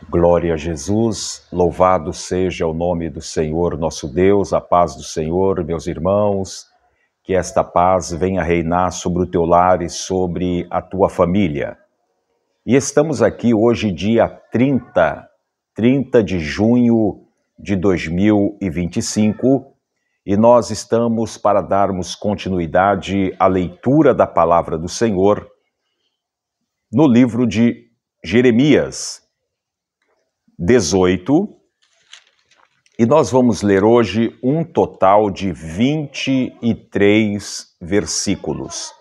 Glória a Jesus, louvado seja o nome do Senhor nosso Deus, a paz do Senhor, meus irmãos, que esta paz venha reinar sobre o teu lar e sobre a tua família. E estamos aqui hoje, dia 30 de junho de 2025, e nós estamos para darmos continuidade à leitura da palavra do Senhor no livro de Jeremias 18, e nós vamos ler hoje um total de 23 versículos.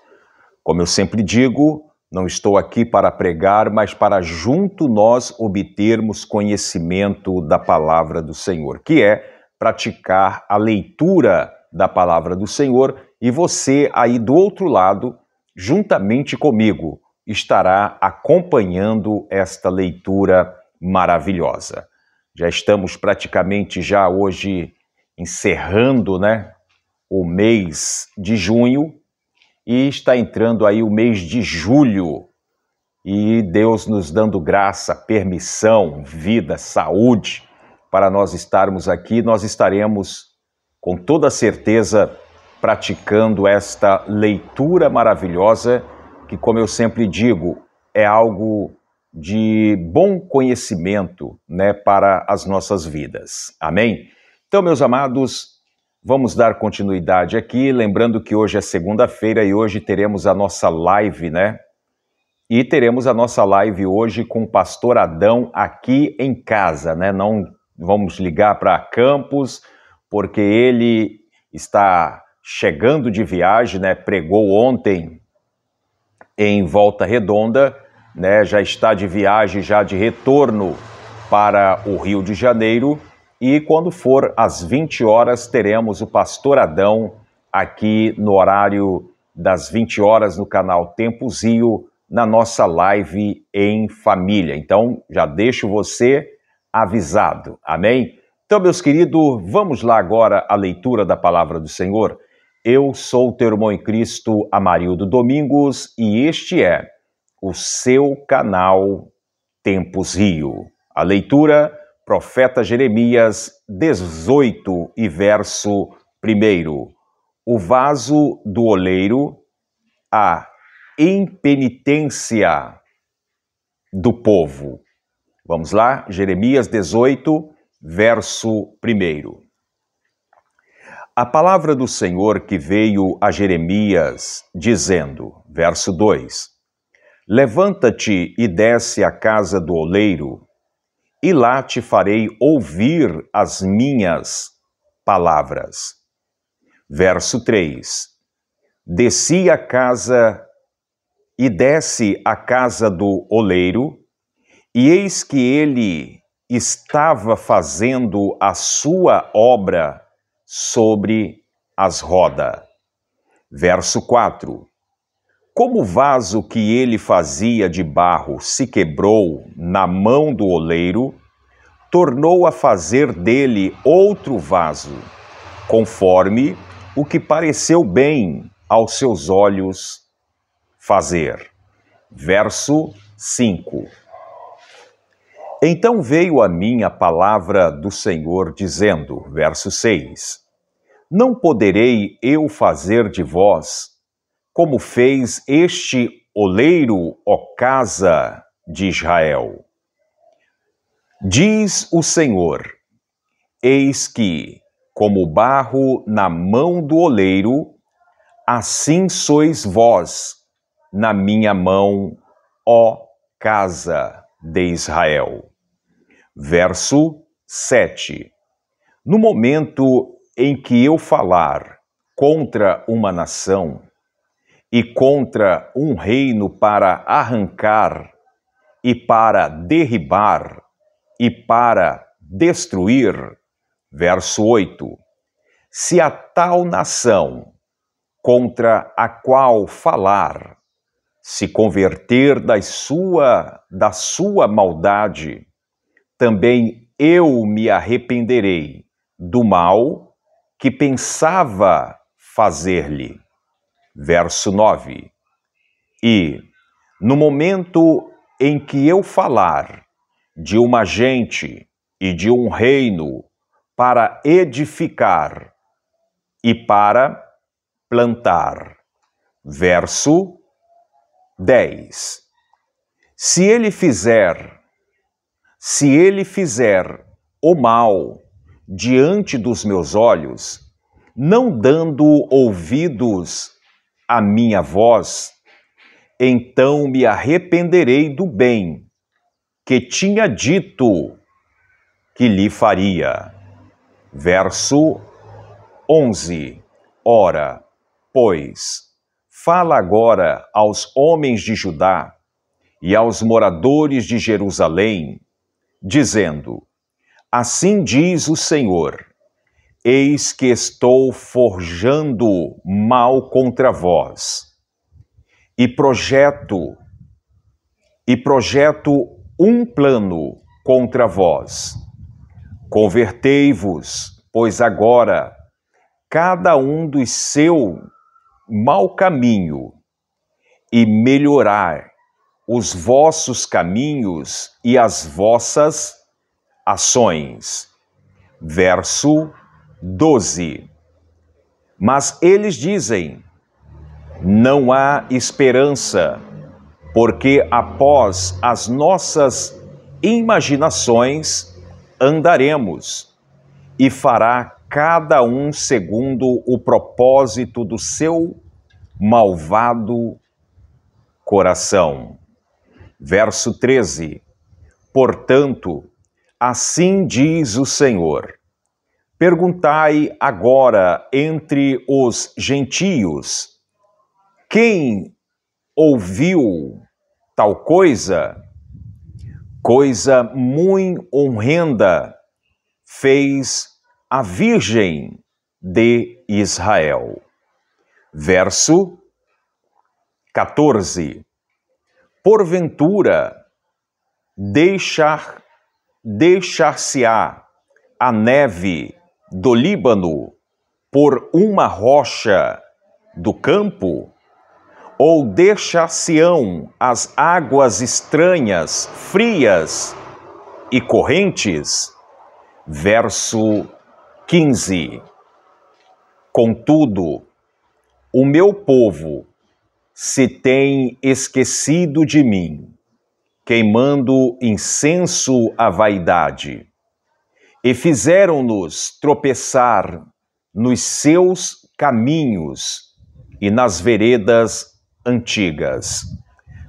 Como eu sempre digo, não estou aqui para pregar, mas para junto nós obtermos conhecimento da palavra do Senhor, que é praticar a leitura da palavra do Senhor, e você aí do outro lado, juntamente comigo, estará acompanhando esta leitura maravilhosa. Já estamos praticamente já hoje encerrando, o mês de junho, e está entrando aí o mês de julho, e Deus nos dando graça, permissão, vida, saúde, para nós estarmos aqui. Nós estaremos com toda certeza praticando esta leitura maravilhosa, que, como eu sempre digo, é algo de bom conhecimento, para as nossas vidas. Amém? Então, meus amados, vamos dar continuidade aqui, lembrando que hoje é segunda-feira e hoje teremos a nossa live, E teremos a nossa live hoje com o pastor Adão aqui em casa, Não vamos ligar para Campos, porque ele está chegando de viagem, Pregou ontem em Volta Redonda, já está de viagem, já de retorno para o Rio de Janeiro, e quando for às 20 horas teremos o pastor Adão aqui no horário das 20 horas no canal Tempos Rio, na nossa live em família. Então, já deixo você avisado, amém? Então, meus queridos, vamos lá agora à leitura da palavra do Senhor. Eu sou o teu irmão em Cristo, Amarildo Domingos, e este é o seu canal Tempos Rio. A leitura, profeta Jeremias 18 e verso 1. O vaso do oleiro, a impenitência do povo. Vamos lá, Jeremias 18, verso 1. A palavra do Senhor que veio a Jeremias, dizendo, verso 2, Levanta-te e desce à casa do oleiro, e lá te farei ouvir as minhas palavras. Verso 3, desce à casa do oleiro, e eis que ele estava fazendo a sua obra sobre as rodas. Verso 4, como o vaso que ele fazia de barro se quebrou na mão do oleiro, tornou a fazer dele outro vaso, conforme o que pareceu bem aos seus olhos fazer. Verso 5. Então veio a mim a palavra do Senhor, dizendo, verso 6, não poderei eu fazer de vós como fez este oleiro, ó casa de Israel. Diz o Senhor, eis que, como barro na mão do oleiro, assim sois vós na minha mão, ó casa de Israel. Verso 7. No momento em que eu falar contra uma nação e contra um reino para arrancar e para derribar e para destruir, verso 8, se a tal nação contra a qual falar se converter da sua maldade, também eu me arrependerei do mal que pensava fazer-lhe. Verso 9. E, no momento em que eu falar de uma gente e de um reino para edificar e para plantar. Verso 10. Se ele fizer o mal diante dos meus olhos, não dando ouvidos à minha voz, então me arrependerei do bem que tinha dito que lhe faria. Verso 11. Ora, pois, fala agora aos homens de Judá e aos moradores de Jerusalém, dizendo: assim diz o Senhor, eis que estou forjando mal contra vós, e projeto um plano contra vós. Convertei-vos, pois agora, cada um do seu mau caminho, e melhorai os vossos caminhos e as vossas ações. Verso 12. Mas eles dizem: não há esperança, porque após as nossas imaginações andaremos, e fará cada um segundo o propósito do seu malvado coração. Verso 13. Portanto, assim diz o Senhor: perguntai agora entre os gentios, quem ouviu tal coisa? Coisa muito horrenda fez a Virgem de Israel. Verso 14. Porventura, deixar-se-á a neve do Líbano por uma rocha do campo? Ou deixar-se-ão as águas estranhas, frias e correntes? Verso 15. Contudo, o meu povo se tem esquecido de mim, queimando incenso à vaidade, e fizeram-nos tropeçar nos seus caminhos e nas veredas antigas,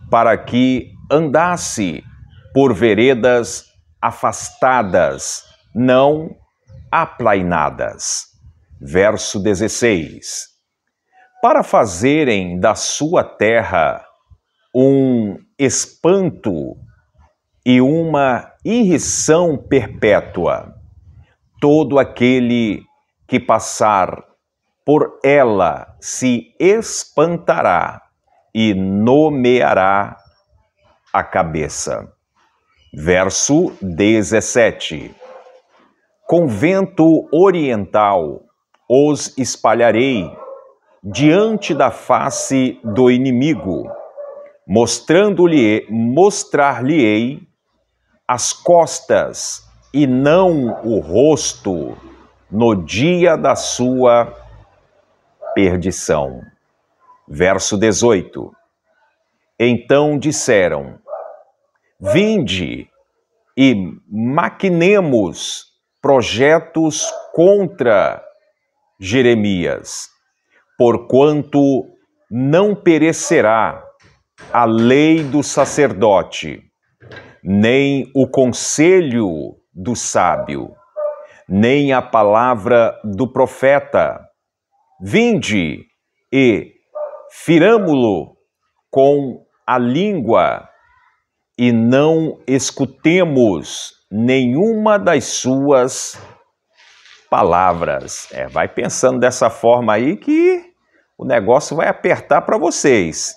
para que andasse por veredas afastadas, não aplainadas. Verso 16. Para fazerem da sua terra um espanto e uma irrição perpétua, todo aquele que passar por ela se espantará e nomeará a cabeça. Verso 17. Com vento oriental os espalharei diante da face do inimigo, mostrar-lhe-ei as costas e não o rosto no dia da sua perdição. Verso 18. Então disseram: vinde e maquinemos projetos contra Jeremias, porquanto não perecerá a lei do sacerdote, nem o conselho do sábio, nem a palavra do profeta. Vinde e firamo-lo com a língua, e não escutemos nenhuma das suas palavras. Vai pensando dessa forma aí que o negócio vai apertar para vocês.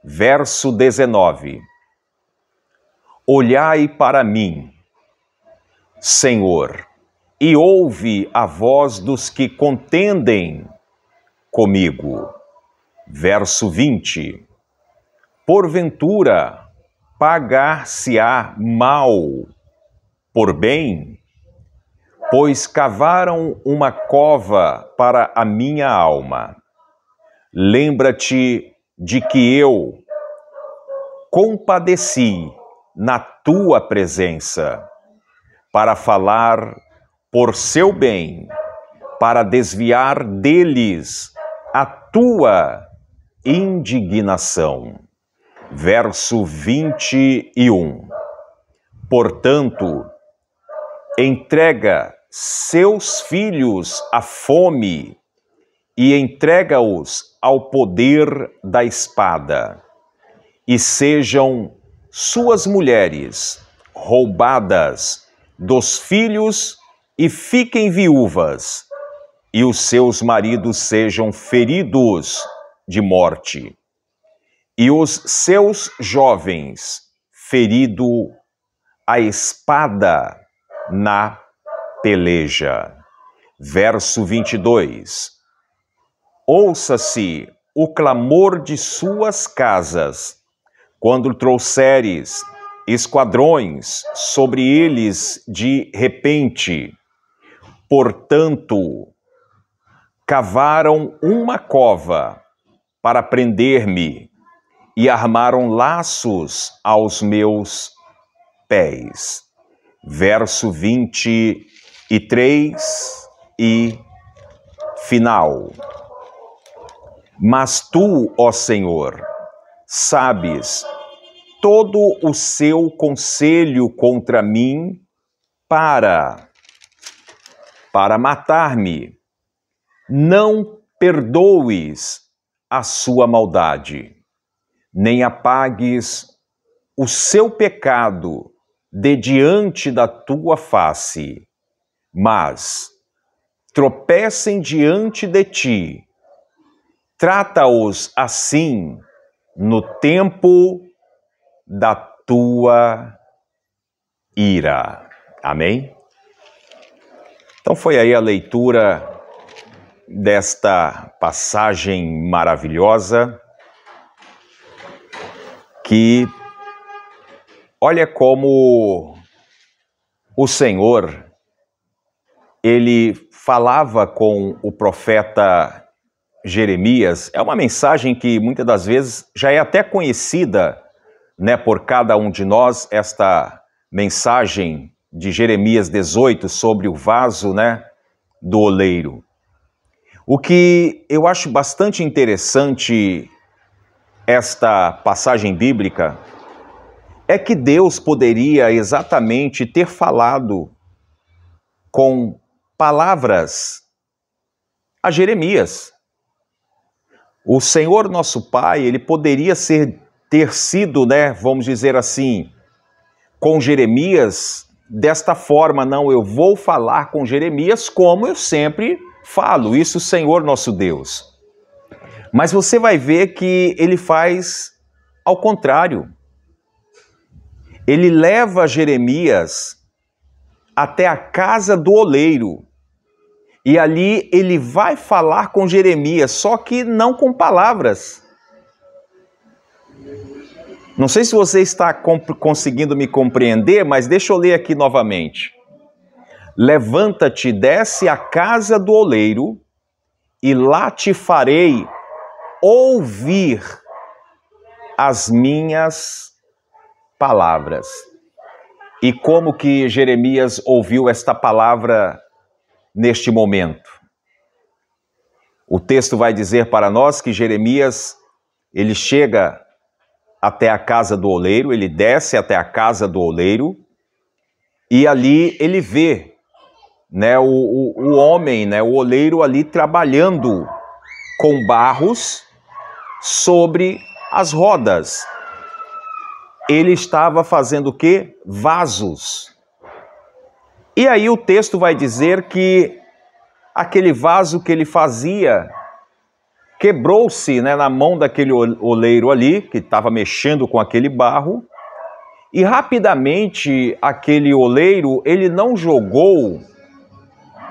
Verso 19. Olhai para mim, Senhor, e ouve a voz dos que contendem comigo. Verso 20. Porventura, pagar-se-á mal por bem, pois cavaram uma cova para a minha alma. Lembra-te de que eu compadeci na tua presença, para falar por seu bem, para desviar deles a tua indignação. Verso 21. Portanto, entrega seus filhos à fome e entrega-os ao poder da espada, e sejam suas mulheres roubadas dos filhos e fiquem viúvas, e os seus maridos sejam feridos de morte, e os seus jovens ferido a espada na peleja. Verso 22. Ouça-se o clamor de suas casas, quando trouxeres esquadrões sobre eles de repente. Portanto, cavaram uma cova para prender-me e armaram laços aos meus pés. Verso 23 e final. Mas tu, ó Senhor, sabes todo o seu conselho contra mim para matar-me. Não perdoes a sua maldade, nem apagues o seu pecado de diante da tua face, mas tropecem diante de ti. Trata-os assim no tempo da tua ira. Amém? Então foi aí a leitura desta passagem maravilhosa que olha como o Senhor, ele falava com o profeta Jeremias. É uma mensagem que muitas das vezes já é até conhecida, né, por cada um de nós, esta mensagem de Jeremias 18 sobre o vaso, né, do oleiro. O que eu acho bastante interessante esta passagem bíblica é que Deus poderia exatamente ter falado com palavras a Jeremias. O Senhor nosso Pai, ele poderia ter sido, né, vamos dizer assim, com Jeremias desta forma. Não, eu vou falar com Jeremias como eu sempre falo, isso o Senhor nosso Deus. Mas você vai ver que ele faz ao contrário. Ele leva Jeremias até a casa do oleiro. E ali ele vai falar com Jeremias, só que não com palavras. Não sei se você está conseguindo me compreender, mas deixa eu ler aqui novamente. Levanta-te, desce à casa do oleiro, e lá te farei ouvir as minhas palavras. E como que Jeremias ouviu esta palavra neste momento? O texto vai dizer para nós que Jeremias, ele chega até a casa do oleiro, ele desce até a casa do oleiro, e ali ele vê, né, o homem, né, o oleiro ali trabalhando com barros sobre as rodas. Ele estava fazendo o quê? Vasos. E aí o texto vai dizer que aquele vaso que ele fazia quebrou-se, né, na mão daquele oleiro ali, que estava mexendo com aquele barro, e rapidamente aquele oleiro, ele não jogou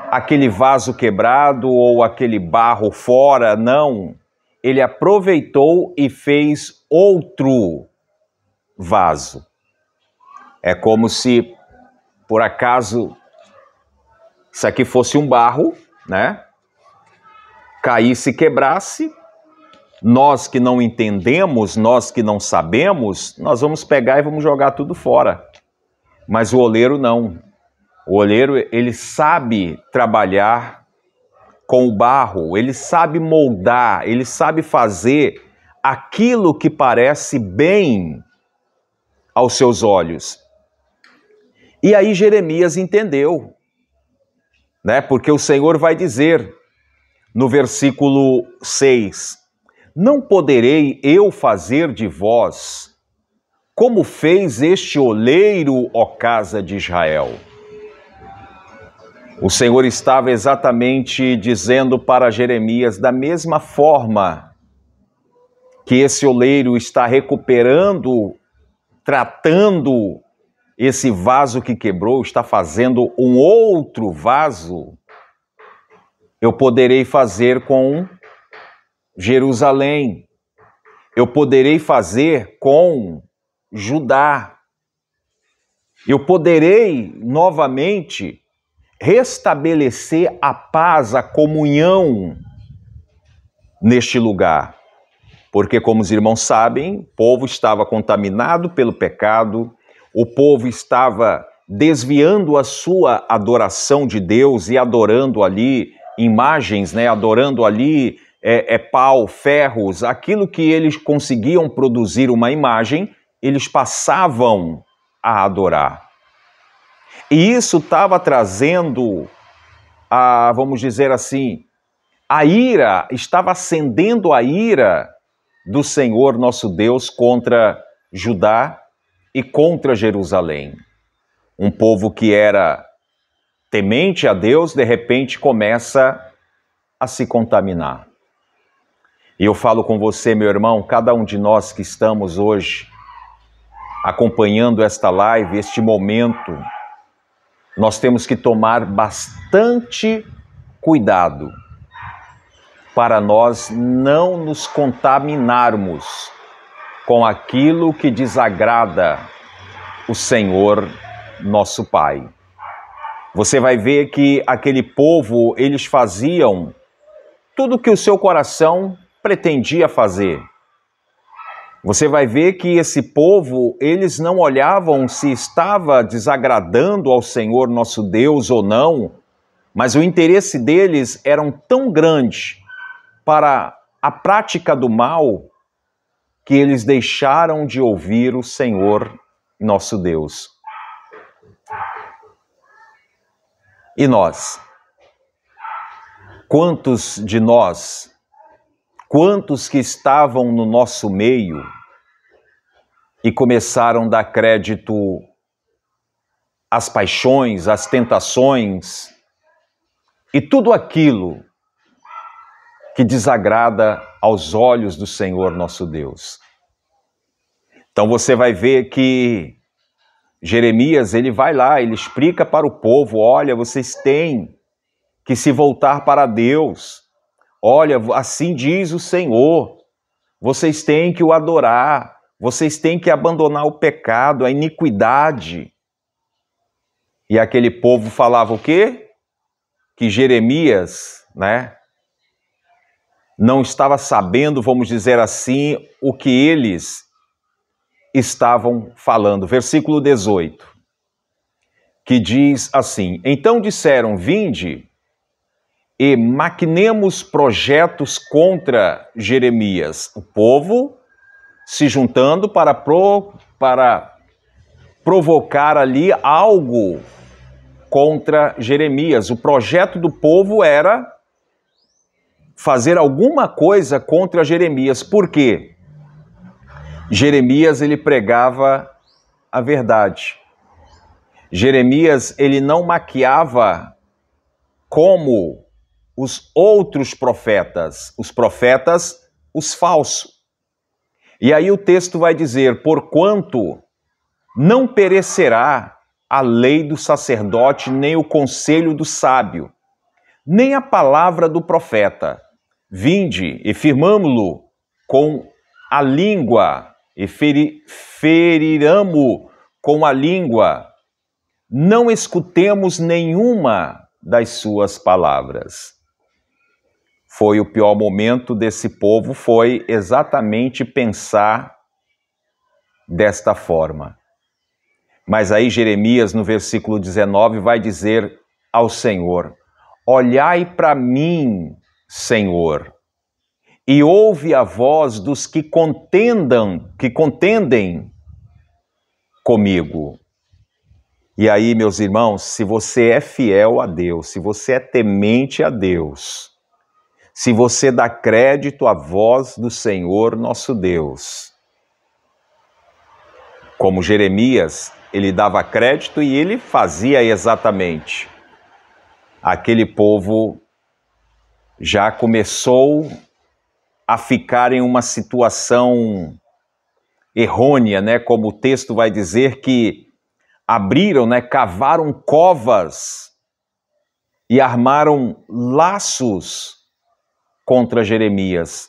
aquele vaso quebrado ou aquele barro fora, não. Ele aproveitou e fez outro vaso. É como se por acaso isso aqui fosse um barro, né? Caísse e quebrasse, nós que não entendemos, nós que não sabemos, nós vamos pegar e vamos jogar tudo fora. Mas o oleiro não. O oleiro, ele sabe trabalhar com o barro, ele sabe moldar, ele sabe fazer aquilo que parece bem aos seus olhos. E aí Jeremias entendeu, né? Porque o Senhor vai dizer no versículo 6, não poderei eu fazer de vós como fez este oleiro, ó casa de Israel. O Senhor estava exatamente dizendo para Jeremias, da mesma forma que esse oleiro está recuperando, tratando esse vaso que quebrou, está fazendo um outro vaso, eu poderei fazer com Jerusalém, eu poderei fazer com Judá, eu poderei novamente restabelecer a paz, a comunhão neste lugar. Porque, como os irmãos sabem, o povo estava contaminado pelo pecado, o povo estava desviando a sua adoração de Deus e adorando ali imagens, né? Adorando ali pau, ferros, aquilo que eles conseguiam produzir uma imagem, eles passavam a adorar. E isso estava trazendo, vamos dizer assim, a ira, estava acendendo a ira do Senhor nosso Deus contra Judá e contra Jerusalém. Um povo que era temente a Deus, de repente começa a se contaminar. E eu falo com você, meu irmão, cada um de nós que estamos hoje acompanhando esta live, este momento, nós temos que tomar bastante cuidado para nós não nos contaminarmos com aquilo que desagrada o Senhor nosso Pai. Você vai ver que aquele povo, eles faziam tudo o que o seu coração pretendia fazer. Você vai ver que esse povo, eles não olhavam se estava desagradando ao Senhor nosso Deus ou não, mas o interesse deles era tão grande para a prática do mal que eles deixaram de ouvir o Senhor nosso Deus. E nós? Quantos de nós, quantos que estavam no nosso meio e começaram a dar crédito às paixões, às tentações e tudo aquilo que desagrada aos olhos do Senhor nosso Deus? Então você vai ver que Jeremias, ele vai lá, ele explica para o povo, olha, vocês têm que se voltar para Deus. Olha, assim diz o Senhor, vocês têm que o adorar, vocês têm que abandonar o pecado, a iniquidade. E aquele povo falava o quê? Que Jeremias, né, não estava sabendo, vamos dizer assim, o que eles estavam falando. Versículo 18, que diz assim, então disseram, vinde e maquinemos projetos contra Jeremias. O povo se juntando para provocar ali algo contra Jeremias. O projeto do povo era fazer alguma coisa contra Jeremias. Por quê? Jeremias, ele pregava a verdade. Jeremias, ele não maquiava como os outros profetas, os falsos. E aí o texto vai dizer, porquanto não perecerá a lei do sacerdote, nem o conselho do sábio, nem a palavra do profeta. Vinde e firmamo-lo com a língua, e feriramo com a língua. não escutemos nenhuma das suas palavras. Foi o pior momento desse povo, foi exatamente pensar desta forma. Mas aí Jeremias, no versículo 19, vai dizer ao Senhor: olhai para mim, Senhor, e ouve a voz dos que contendem comigo. E aí, meus irmãos, se você é fiel a Deus, se você é temente a Deus, se você dá crédito à voz do Senhor nosso Deus, como Jeremias, ele dava crédito e ele fazia exatamente. Aquele povo já começou a ficar em uma situação errônea, né? Como o texto vai dizer, que abriram, né? Cavaram covas e armaram laços contra Jeremias.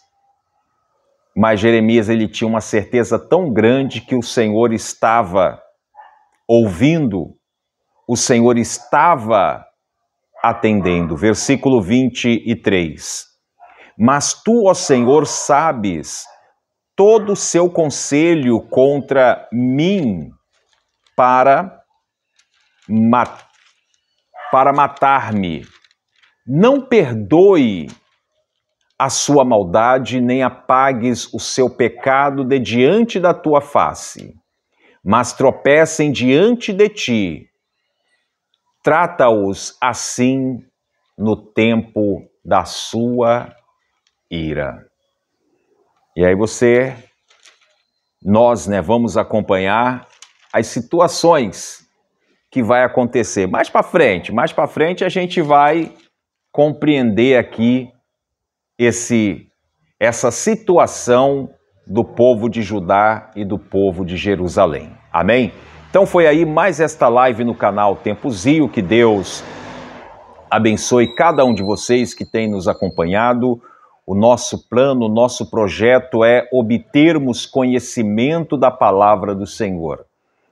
Mas Jeremias, ele tinha uma certeza tão grande que o Senhor estava ouvindo, o Senhor estava atendendo. Versículo 23. Mas tu, ó Senhor, sabes todo o seu conselho contra mim para matar-me. Não perdoe a sua maldade, nem apagues o seu pecado de diante da tua face, mas tropecem diante de ti. Trata-os assim no tempo da sua ira. E aí nós, né, vamos acompanhar as situações que vai acontecer. Mais para frente a gente vai compreender aqui essa situação do povo de Judá e do povo de Jerusalém. Amém? Então foi aí mais esta live no canal Tempo Zio. Que Deus abençoe cada um de vocês que tem nos acompanhado. O nosso plano, o nosso projeto é obtermos conhecimento da palavra do Senhor.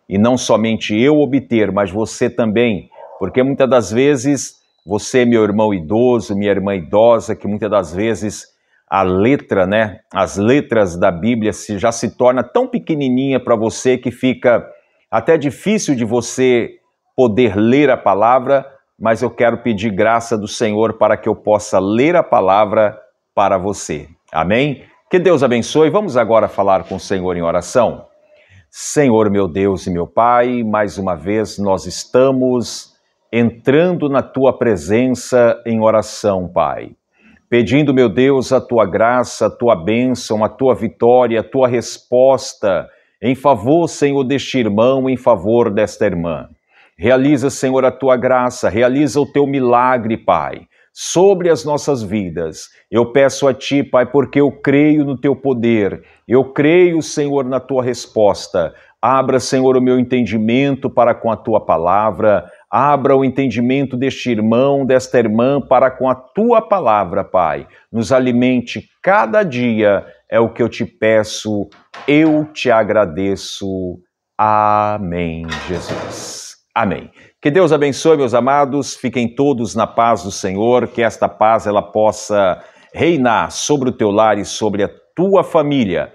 E não somente eu obter, mas você também, porque muitas das vezes você, meu irmão idoso, minha irmã idosa, que muitas das vezes a letra, né, as letras da Bíblia já se torna tão pequenininha para você que fica até difícil de você poder ler a palavra, mas eu quero pedir graça do Senhor para que eu possa ler a palavra para você. Amém? Que Deus abençoe. Vamos agora falar com o Senhor em oração. Senhor, meu Deus e meu Pai, mais uma vez nós estamos entrando na Tua presença em oração, Pai. Pedindo, meu Deus, a Tua graça, a Tua bênção, a Tua vitória, a Tua resposta em favor, Senhor, deste irmão, em favor desta irmã. Realiza, Senhor, a Tua graça, realiza o Teu milagre, Pai, sobre as nossas vidas. Eu peço a Ti, Pai, porque eu creio no Teu poder, eu creio, Senhor, na Tua resposta. Abra, Senhor, o meu entendimento para com a Tua palavra, abra o entendimento deste irmão, desta irmã, para com a Tua palavra, Pai. Nos alimente cada dia, é o que eu te peço, eu te agradeço. Amém, Jesus. Amém. Que Deus abençoe, meus amados, fiquem todos na paz do Senhor, que esta paz ela possa reinar sobre o teu lar e sobre a tua família.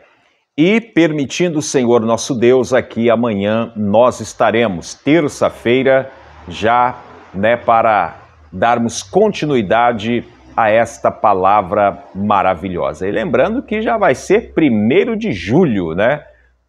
E permitindo o Senhor nosso Deus, aqui amanhã nós estaremos, terça-feira, já, né, para darmos continuidade a esta palavra maravilhosa. E lembrando que já vai ser 1º de julho, né?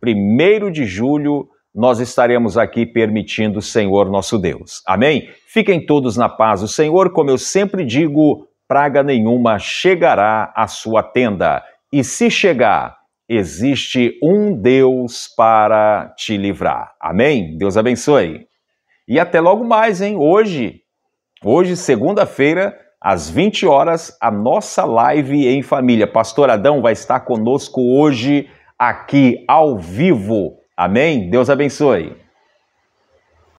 1º de julho, nós estaremos aqui permitindo o Senhor nosso Deus. Amém? Fiquem todos na paz do Senhor. Como eu sempre digo, praga nenhuma chegará à sua tenda. E se chegar, existe um Deus para te livrar. Amém? Deus abençoe. E até logo mais, hein? Hoje, segunda-feira, às 20 horas, a nossa live em família. Pastor Adão vai estar conosco hoje, aqui, ao vivo. Amém? Deus abençoe.